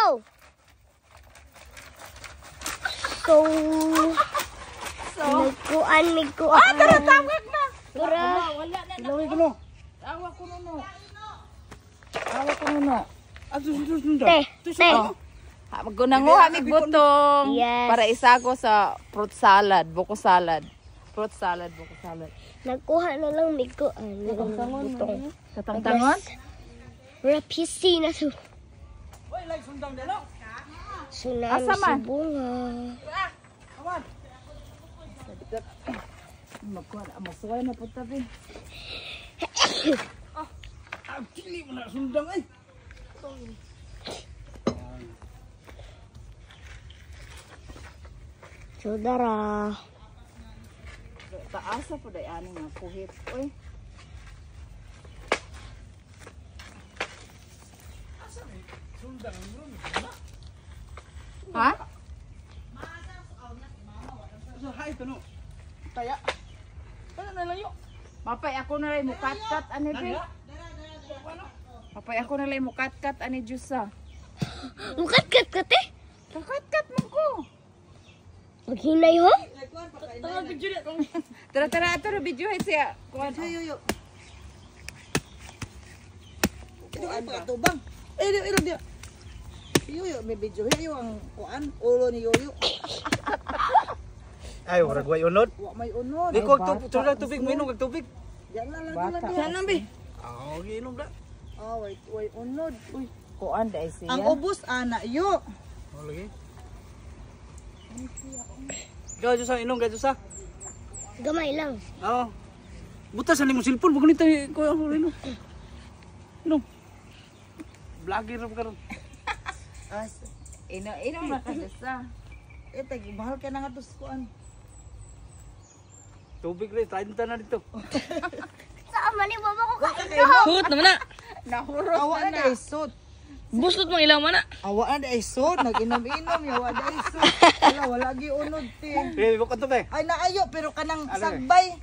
Go! Miguan. Tara, tawag na. Tara. Wala na. Ilawin ko no. Tawa ko nuno. Tawa ko nuno. Te. Maggunanguha mig butong Yes. para isago sa fruit salad, buko salad. Fruit salad, buko salad. Nagkuha na lang miguan. Butong. Katangtangon? Rapisi na to. Oy, like sundang dalo. Tsunami Asa man? sa bunga. Awan. Magkuha na, masuway na po tabi. Ang kili mo na sundang ay. Sudara. Taasa po day ani nga kuhit. Uy. Sundang mo. Ha? So hay to no. Kaya. Ano na lang yo? Mapay ako na rin mukatkat ani pe. Mapay ako na rin mukatkat ani jusa. Mukat-kat ka, te. Kakatkat mo ko. Maghinay ho? Tara ato video siya. Kuan. Yo. Kuan pa to bang. Ilo dia. Yoyo may video yo ang kuan ulo ni Yoyo. Ay, wala guay unod. Wa may unod. Di ko tubig, minom kag tubig. Yan lang. Saan bi? Oh, giinom da. Oh, way unod. Uy, Kuan day siya. ang ubos ana yo. Oh, lagi. Gajo sa inom, gajo sa. Gamay lang. Oo. Buta sa nimong cellphone, bukan nito ko inom. Inom. Vlogger ra karon. Ino ra ka jusa. Tag mahal ka na nga tos kuan. Tubig rin, 30 na dito. Saan man yung baba ko Hut naman na. Nahurot Awa na na na. day sud. Busot mong ilaw man na. Awa na day sud, nag-inom-inom yawa day sud. Wala gi unod ti. Eh, buka to be. Ay naayo pero kanang sagbay.